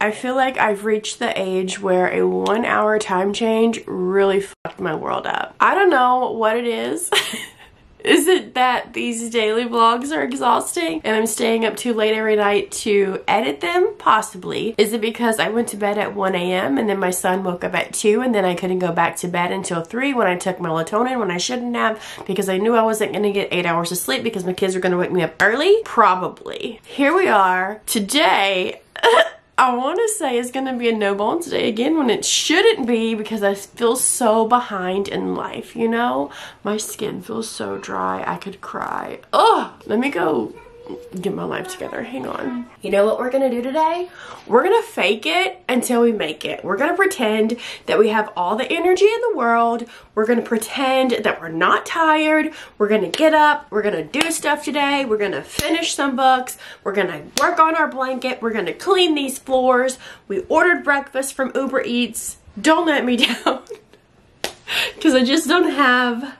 I feel like I've reached the age where a 1 hour time change really fucked my world up. I don't know what it is. Is it that these daily vlogs are exhausting and I'm staying up too late every night to edit them? Possibly. Is it because I went to bed at 1 a.m. and then my son woke up at 2 and then I couldn't go back to bed until 3 when I took melatonin when I shouldn't have because I knew I wasn't going to get 8 hours of sleep because my kids were going to wake me up early? Probably. Here we are. Today, I want to say it's going to be a no bones day again when it shouldn't be because I feel so behind in life, you know? My skin feels so dry, I could cry. Oh, let me go get my life together. Hang on. You know what we're gonna do today? We're gonna fake it until we make it. We're gonna pretend that we have all the energy in the world. We're gonna pretend that we're not tired. We're gonna get up. We're gonna do stuff today. We're gonna finish some books. We're gonna work on our blanket. We're gonna clean these floors. We ordered breakfast from Uber Eats. Don't let me down because I just don't have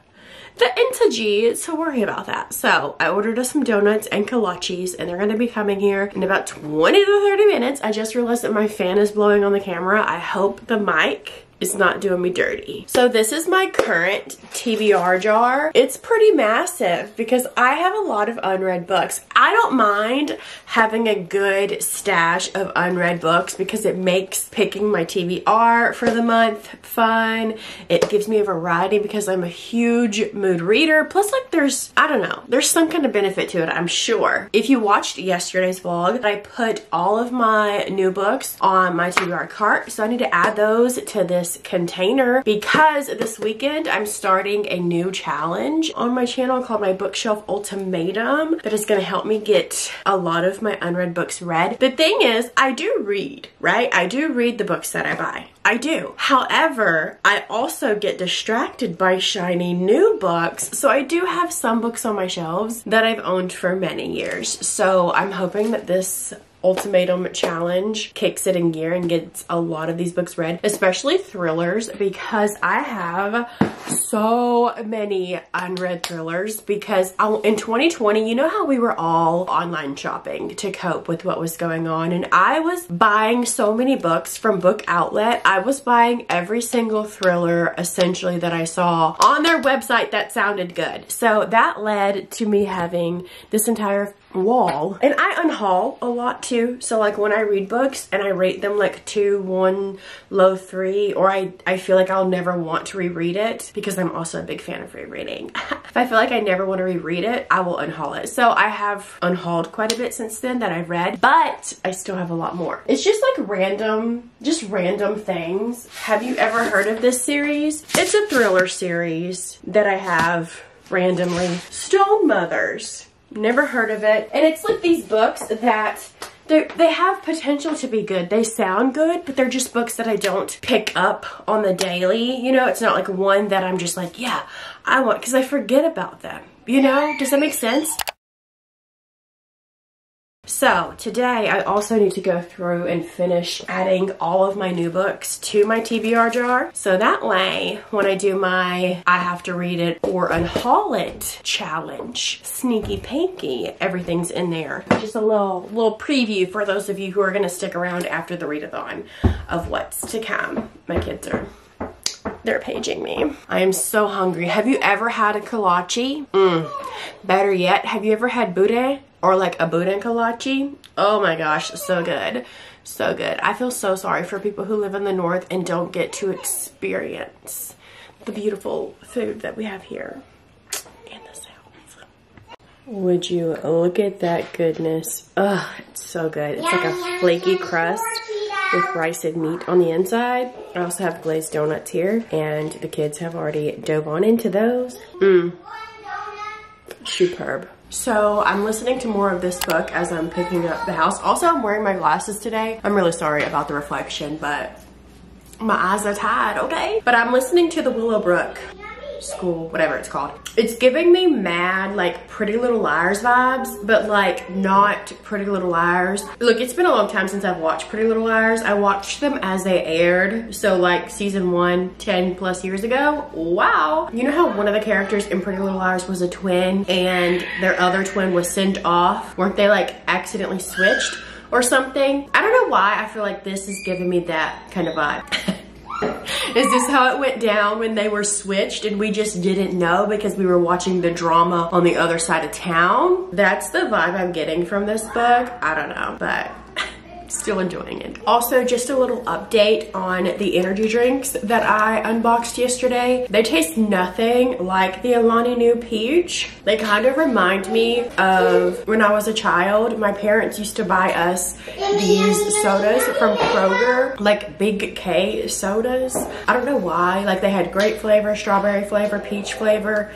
the energy to worry about that. So I ordered us some donuts and kolaches and they're gonna be coming here in about 20 to 30 minutes. I just realized that my fan is blowing on the camera. I hope the mic is not doing me dirty. So this is my current TBR jar. It's pretty massive because I have a lot of unread books. I don't mind having a good stash of unread books because it makes picking my TBR for the month fun. It gives me a variety because I'm a huge mood reader. Plus, like, there's, I don't know, there's some kind of benefit to it, I'm sure. If you watched yesterday's vlog, I put all of my new books on my TBR cart. So I need to add those to this container because this weekend I'm starting a new challenge on my channel called my Bookshelf Ultimatum that is going to help me get a lot of my unread books read. The thing is, I do read, right? I do read the books that I buy. I do. However, I also get distracted by shiny new books. So I do have some books on my shelves that I've owned for many years. So I'm hoping that this Ultimatum challenge kicks it in gear and gets a lot of these books read, especially thrillers, because I have so many unread thrillers. Because in 2020, you know how we were all online shopping to cope with what was going on, and I was buying so many books from Book Outlet. I was buying every single thriller essentially that I saw on their website that sounded good. So that led to me having this entire wall, and I unhaul a lot too. So like when I read books and I rate them like 2, 1, low 3, or I feel like I'll never want to reread it because I'm also a big fan of rereading. If I feel like I never want to reread it, I will unhaul it. So I have unhauled quite a bit since then that I've read, but I still have a lot more. It's just like random things. Have you ever heard of this series? It's a thriller series that I have randomly. Stone Mothers. Never heard of it. And it's like these books that they have potential to be good. They sound good, but they're just books that I don't pick up on the daily. You know, it's not like one that I'm just like, yeah, I want, because I forget about them. You know, does that make sense? So today I also need to go through and finish adding all of my new books to my TBR jar. So that way, when I do my I have to read it or unhaul it challenge, sneaky pinky, everything's in there. Just a little preview for those of you who are gonna stick around after the readathon of what's to come. My kids they're paging me. I am so hungry. Have you ever had a kolache? Better yet, have you ever had bude? Or like a boudin kolache? Oh my gosh, so good. So good. I feel so sorry for people who live in the north and don't get to experience the beautiful food that we have here in the south. Would you look at that goodness? Ugh, it's so good. It's like a flaky crust with rice and meat on the inside. I also have glazed donuts here, and the kids have already dove on into those. Superb. So I'm listening to more of this book as I'm picking up the house. Also, I'm wearing my glasses today. I'm really sorry about the reflection, but my eyes are tired, okay? But I'm listening to the Willowbrook School, whatever it's called. It's giving me mad, like, Pretty Little Liars vibes, but like not Pretty Little Liars. Look, it's been a long time since I've watched Pretty Little Liars. I watched them as they aired. So like season 1, 10 plus years ago. Wow. You know how one of the characters in Pretty Little Liars was a twin and their other twin was sent off? Weren't they like accidentally switched? or something. I don't know why I feel like this is giving me that kind of vibe. Is this how it went down when they were switched and we just didn't know because we were watching the drama on the other side of town? That's the vibe I'm getting from this book. I don't know, but still enjoying it. Also, just a little update on the energy drinks that I unboxed yesterday. They taste nothing like the Alani Nu Peach. They kind of remind me of when I was a child. My parents used to buy us these sodas from Kroger, like Big K sodas. I don't know why. Like, they had grape flavor, strawberry flavor, peach flavor.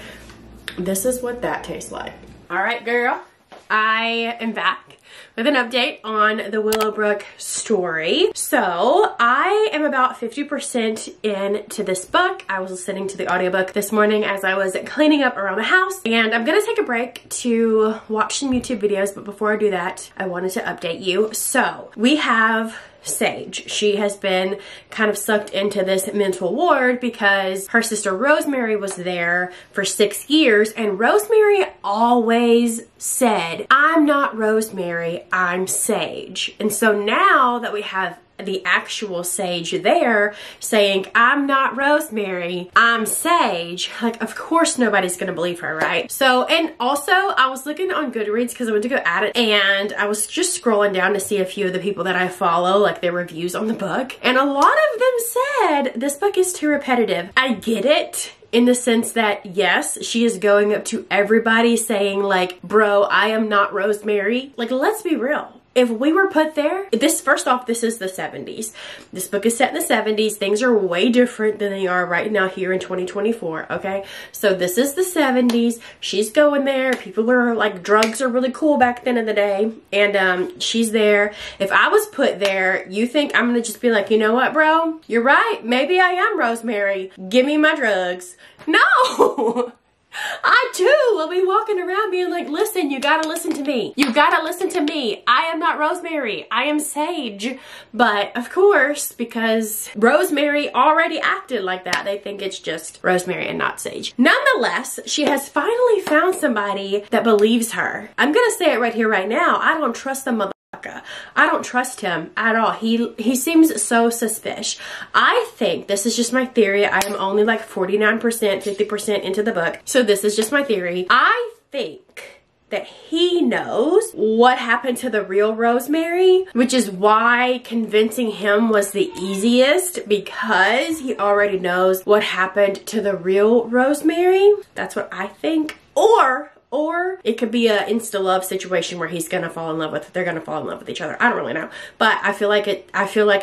This is what that tastes like. All right, girl. I am back with an update on the Willowbrook story. So I am about 50% into this book. I was listening to the audiobook this morning as I was cleaning up around the house, and I'm gonna take a break to watch some YouTube videos, but before I do that, I wanted to update you. So we have Sage. She has been kind of sucked into this mental ward because her sister Rosemary was there for 6 years, and Rosemary always said, "I'm not Rosemary, I'm Sage." And so now that we have the actual Sage there saying, "I'm not Rosemary, I'm Sage," like, of course nobody's gonna believe her, right? So, and also I was looking on Goodreads because I went to go at it, and I was just scrolling down to see a few of the people that I follow, like their reviews on the book, and a lot of them said this book is too repetitive. I get it, in the sense that, yes, she is going up to everybody saying like, "Bro, I am not Rosemary." Like, let's be real. If we were put there, first off, this is the 70s. This book is set in the 70s. Things are way different than they are right now here in 2024, okay? So this is the 70s. She's going there. People are like, drugs are really cool back then in the day. And she's there. If I was put there, you think I'm gonna just be like, "You know what, bro? You're right. Maybe I am Rosemary. Give me my drugs." No! I too will be walking around being like, "Listen, you gotta listen to me. You gotta listen to me. I am not Rosemary. I am Sage." But of course, because Rosemary already acted like that, they think it's just Rosemary and not Sage. Nonetheless, she has finally found somebody that believes her. I'm gonna say it right here, right now. I don't trust the mother. I don't trust him at all. He seems so suspicious. I think, this is just my theory, I am only like 49%, 50% into the book, so this is just my theory. I think that he knows what happened to the real Rosemary, which is why convincing him was the easiest, because he already knows what happened to the real Rosemary. That's what I think. Or it could be a insta-love situation where he's gonna fall in love with, they're gonna fall in love with each other. I don't really know. But I feel like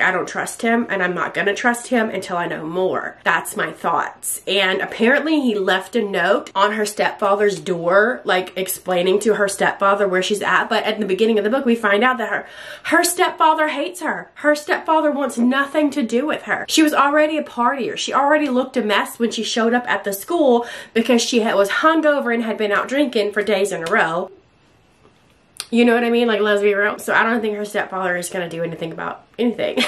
I don't trust him, and I'm not gonna trust him until I know more. That's my thoughts. And apparently he left a note on her stepfather's door, like explaining to her stepfather where she's at. But at the beginning of the book, we find out that her stepfather hates her. Her stepfather wants nothing to do with her. She was already a partier. She already looked a mess when she showed up at the school because she was hungover and had been out drinking for days in a row. You know what I mean? Like, let's be real. So I don't think her stepfather is going to do anything about anything.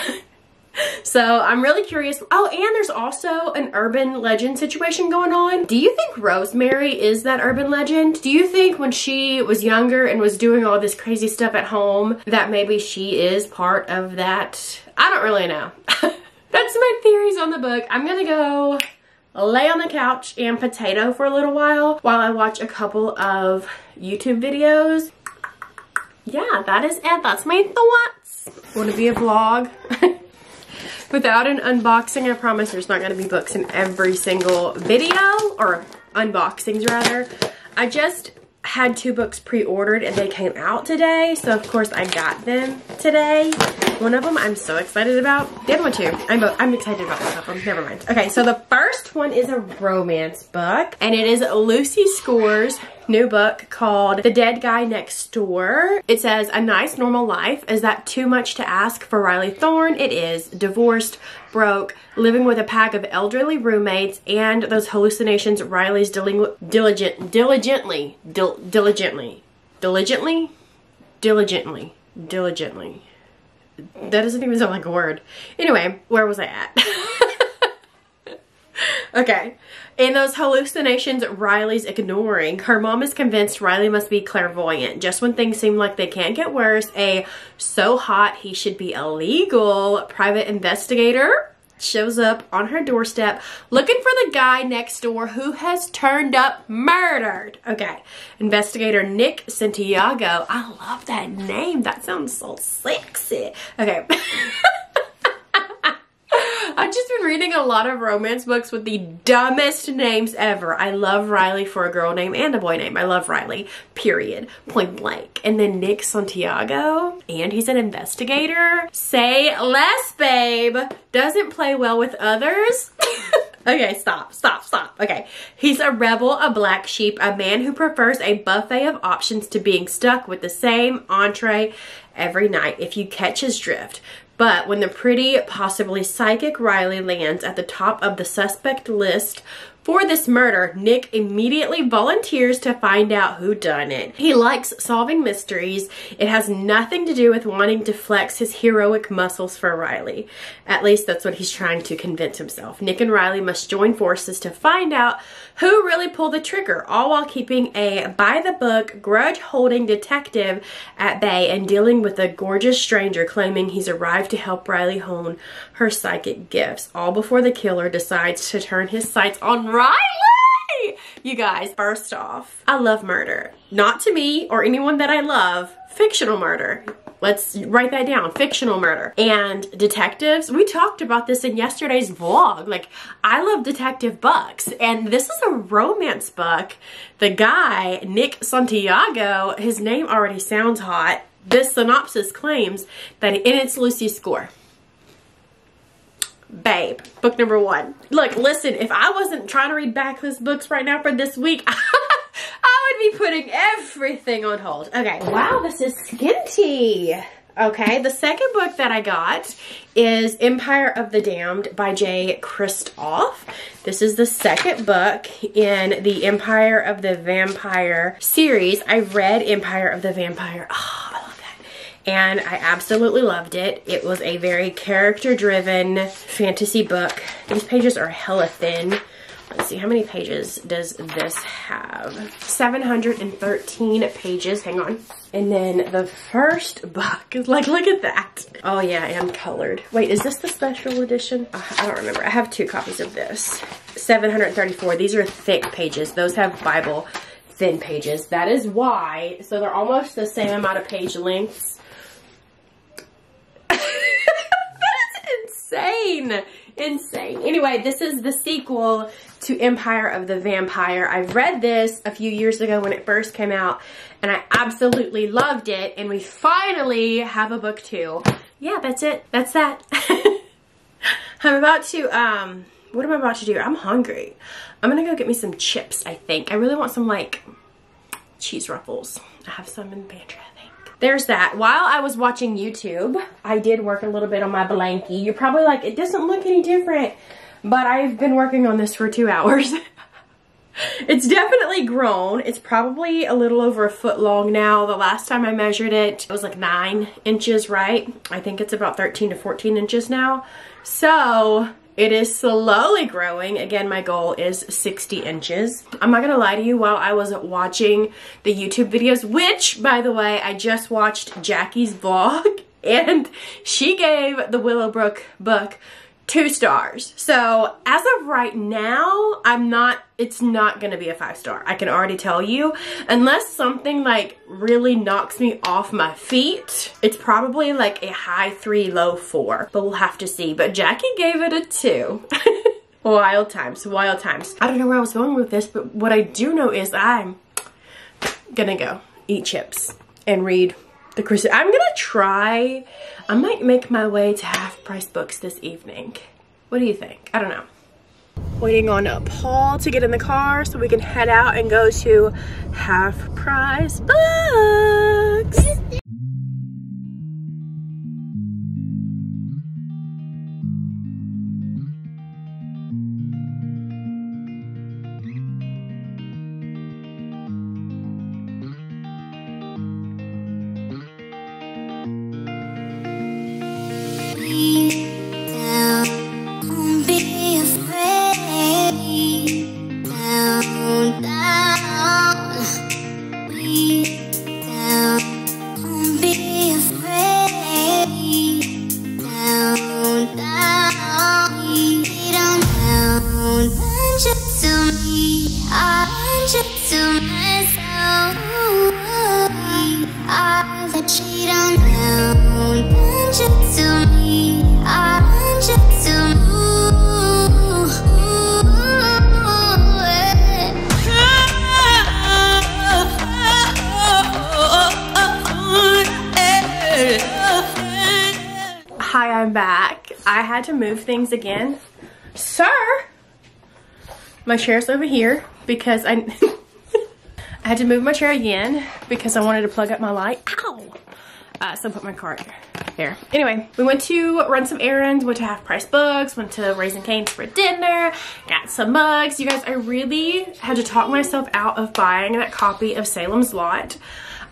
So I'm really curious. Oh, and there's also an urban legend situation going on. Do you think Rosemary is that urban legend? Do you think when she was younger and was doing all this crazy stuff at home that maybe she is part of that? I don't really know. That's my theories on the book. I'm gonna go lay on the couch and potato for a little while I watch a couple of YouTube videos. Yeah, that is it. That's my thoughts. Want to be a vlog? Without an unboxing, I promise there's not going to be books in every single video, or unboxings rather. I just had 2 books pre-ordered and they came out today, so of course I got them today. One of them I'm so excited about. The other one too. I'm excited about both of them. Never mind. Okay, so the first one is a romance book, and it is Lucy Score's new book called The Dead Guy Next Door. It says, "A nice normal life. Is that too much to ask for Riley Thorne? It is. Divorced, broke, living with a pack of elderly roommates, and those hallucinations Riley's diligently. That doesn't even sound like a word. Anyway, where was I at? Okay. In those hallucinations Riley's ignoring, her mom is convinced Riley must be clairvoyant. Just when things seem like they can't get worse, a so hot he should be illegal private investigator shows up on her doorstep looking for the guy next door who has turned up murdered. Okay. Investigator Nick Santiago. I love that name. That sounds so sexy. Okay. I've just been reading a lot of romance books with the dumbest names ever. I love Riley for a girl name and a boy name. I love Riley, period, point blank. And then Nick Santiago, and he's an investigator. Say less, babe. Doesn't play well with others. Okay, stop. Okay, he's a rebel, a black sheep, a man who prefers a buffet of options to being stuck with the same entree every night, if you catch his drift. But when the pretty, possibly psychic Riley lands at the top of the suspect list for this murder, Nick immediately volunteers to find out who done it. He likes solving mysteries. It has nothing to do with wanting to flex his heroic muscles for Riley. At least that's what he's trying to convince himself. Nick and Riley must join forces to find out who really pulled the trigger, all while keeping a by-the-book, grudge-holding detective at bay and dealing with a gorgeous stranger claiming he's arrived to help Riley hone her psychic gifts, all before the killer decides to turn his sights on Riley! You guys, first off, I love murder. Not to me or anyone that I love, fictional murder. Let's write that down, fictional murder. And detectives, we talked about this in yesterday's vlog. Like, I love detective books, and this is a romance book. The guy, Nick Santiago, his name already sounds hot. This synopsis claims that, and it's Lucy's score. Babe, book number 1. Look, listen, if I wasn't trying to read backlist books right now for this week, I would be putting everything on hold. Okay, wow, this is skinty. Okay, the second book that I got is Empire of the Damned by J. Kristoff. This is the second book in the Empire of the Vampire series. I've read Empire of the Vampire. Oh, I love that. And I absolutely loved it. It was a very character-driven fantasy book. These pages are hella thin. Let's see, how many pages does this have? 713 pages, hang on. And then the first book is like, look at that. Oh yeah, and colored. Wait, is this the special edition? I don't remember. I have 2 copies of this. 734, these are thick pages. Those have Bible thin pages. That is why, so they're almost the same amount of page lengths. That's insane. Insane. Anyway, this is the sequel to Empire of the Vampire. I've read this a few years ago when it first came out, and I absolutely loved it, and we finally have a book 2. Yeah, that's it. That's that. I'm about to, what am I about to do? I'm hungry. I'm gonna go get me some chips, I think. I really want some, like, cheese ruffles. I have some in the pantry, I think. There's that. While I was watching YouTube, I did work a little bit on my blankie. You're probably like, it doesn't look any different, but I've been working on this for 2 hours. It's definitely grown. It's probably a little over a foot long now. The last time I measured it, it was like 9 inches, right? I think it's about 13 to 14 inches now. So it is slowly growing. Again, my goal is 60 inches. I'm not gonna lie to you, while I was watching the YouTube videos, which, by the way, I just watched Jackie's vlog, and she gave the Willowbrook book 2 stars. So as of right now, it's not gonna be a 5-star. I can already tell you. Unless something like really knocks me off my feet, it's probably like a high 3, low 4, but we'll have to see. But Jackie gave it a 2. Wild times, wild times. I don't know where I was going with this, but what I do know is I'm gonna go eat chips and read the Christmas. I'm gonna try, I might make my way to Half Price Books this evening. What do you think? I don't know. Waiting on Paul to get in the car so we can head out and go to Half Price Books. Don't be afraid. back. I had to move things again. Sir! My chair's over here because I had to move my chair again because I wanted to plug up my light. Ow! So I put my cart there. Anyway, we went to run some errands, went to Half Price Books, went to Raising Cane's for dinner, got some mugs. You guys, I really had to talk myself out of buying that copy of Salem's Lot.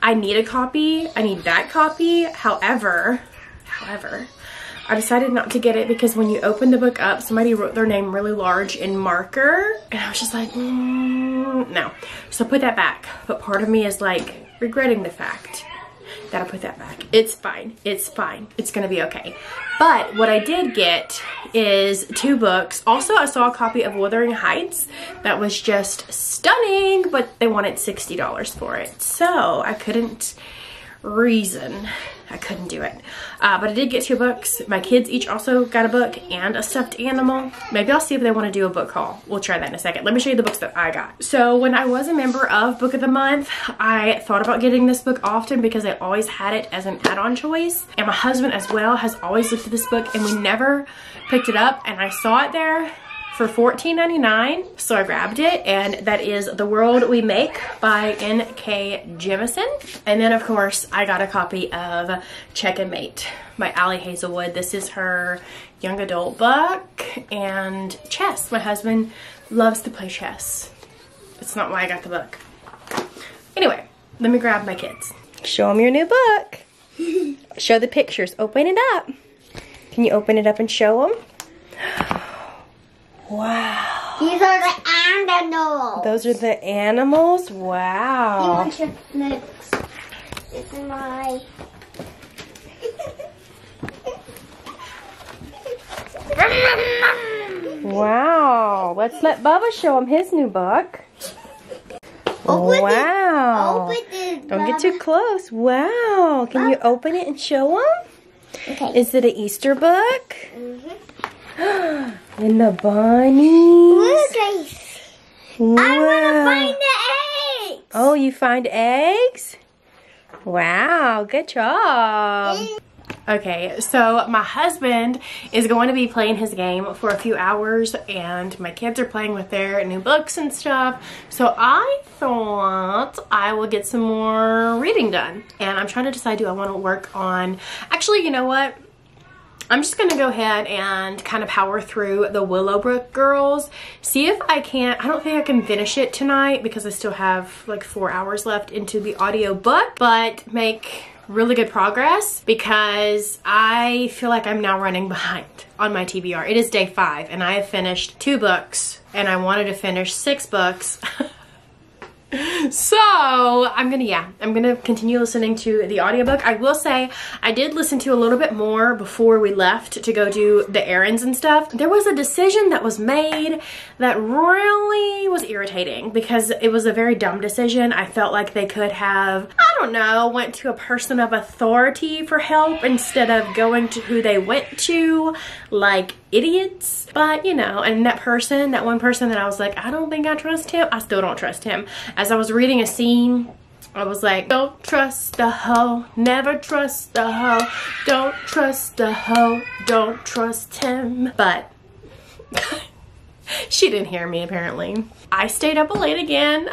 I need a copy. I need that copy. However, I decided not to get it because when you open the book up, somebody wrote their name really large in marker. And I was just like, no. So I put that back. But part of me is like regretting the fact that I put that back. It's fine. It's fine. It's gonna be okay. But what I did get is 2 books. Also, I saw a copy of Wuthering Heights that was just stunning, but they wanted $60 for it. So I couldn't reason. I couldn't do it. But I did get 2 books. My kids each also got a book and a stuffed animal. Maybe I'll see if they want to do a book haul. We'll try that in a second. Let me show you the books that I got. So when I was a member of Book of the Month, I thought about getting this book often because I always had it as an add-on choice. And my husband as well has always looked at this book and we never picked it up. And I saw it there for $14.99, so I grabbed it, and that is The World We Make by N.K. Jemisin. And then of course I got a copy of Check and Mate by Allie Hazelwood. This is her young adult book, and chess. My husband loves to play chess. It's not why I got the book. Anyway, let me grab my kids. Show them your new book. Show the pictures. Open it up. Can you open it up and show them? Wow. These are the animals. Those are the animals? Wow. This is my... Wow. Let's let Bubba show him his new book. Wow. Open it, Don't get too close. Wow. Can you open it and show him? Okay. Is it an Easter book? Mm-hmm. And the bunnies. Look, Wow. I want to find the eggs. Oh, you find eggs? Wow, good job. Okay, so my husband is going to be playing his game for a few hours and my kids are playing with their new books and stuff. So I thought I will get some more reading done. And I'm trying to decide, do I want to work on... Actually, you know what? I'm just gonna go ahead and kind of power through the Willowbrook Girls. See if I can, I don't think I can finish it tonight because I still have like 4 hours left into the audio book, but make really good progress because I feel like I'm now running behind on my TBR. It is day 5 and I have finished 2 books and I wanted to finish 6 books. So I'm gonna continue listening to the audiobook. I will say I did listen to a little bit more before we left to go do the errands and stuff. There was a decision that was made that really was irritating because it was a very dumb decision. I felt like they could have, I don't know, went to a person of authority for help instead of going to who they went to like idiots. But you know, and that one person that I was like, I don't think I trust him, I still don't trust him. As I was reading a scene, I was like, don't trust the hoe, never trust the hoe, don't trust the hoe, don't trust him. But she didn't hear me apparently. I stayed up late again.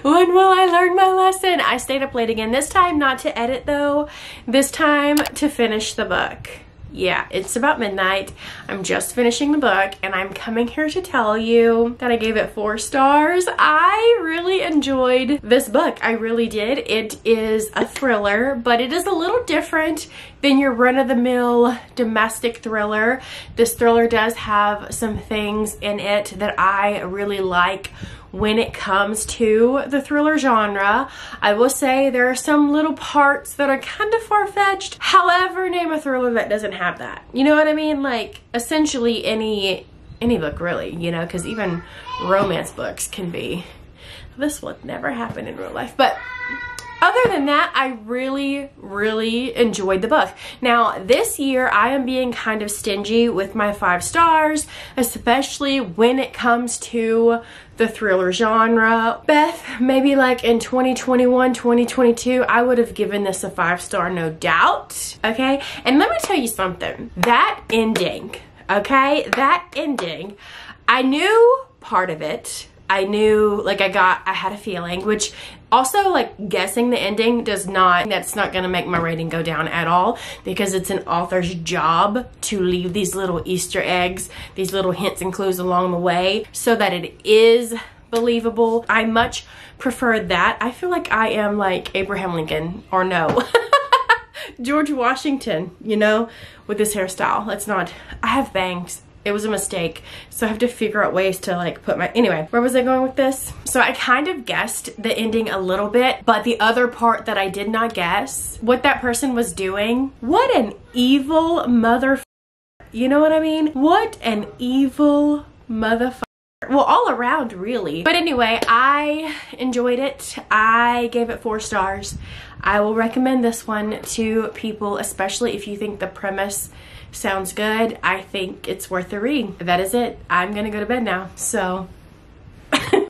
When will I learn my lesson? I stayed up late again. This time not to edit though, this time to finish the book. Yeah, it's about midnight. I'm just finishing the book and I'm coming here to tell you that I gave it 4 stars. I really enjoyed this book. I really did. It is a thriller, but it is a little different than your run-of-the-mill domestic thriller. This thriller does have some things in it that I really like when it comes to the thriller genre. I will say there are some little parts that are kind of far-fetched. However, name a thriller that doesn't have that. You know what I mean? Like, essentially any book really, you know, because even romance books can be, this would never happen in real life. But Other than that, I really, really enjoyed the book. Now, this year, I am being kind of stingy with my 5 stars, especially when it comes to the thriller genre. Beth, maybe like in 2021, 2022, I would have given this a 5-star, no doubt, okay? And let me tell you something. That ending, okay? That ending, I knew part of it. I knew, like, I had a feeling, which also, like, guessing the ending that's not gonna make my rating go down at all, because it's an author's job to leave these little Easter eggs, these little hints and clues along the way, so that it is believable. I much prefer that. I feel like I am like Abraham Lincoln, or no, George Washington, you know, with this hairstyle. I have bangs. It was a mistake, so I have to figure out ways to like put my, anyway, where was I going with this? So I kind of guessed the ending a little bit, but the other part that I did not guess, what that person was doing, what an evil motherfucker, you know what I mean? What an evil motherfucker. Well, all around, really. But anyway, I enjoyed it. I gave it 4 stars. I will recommend this one to people, especially if you think the premise sounds good. I think it's worth the read. That is it. I'm gonna go to bed now. So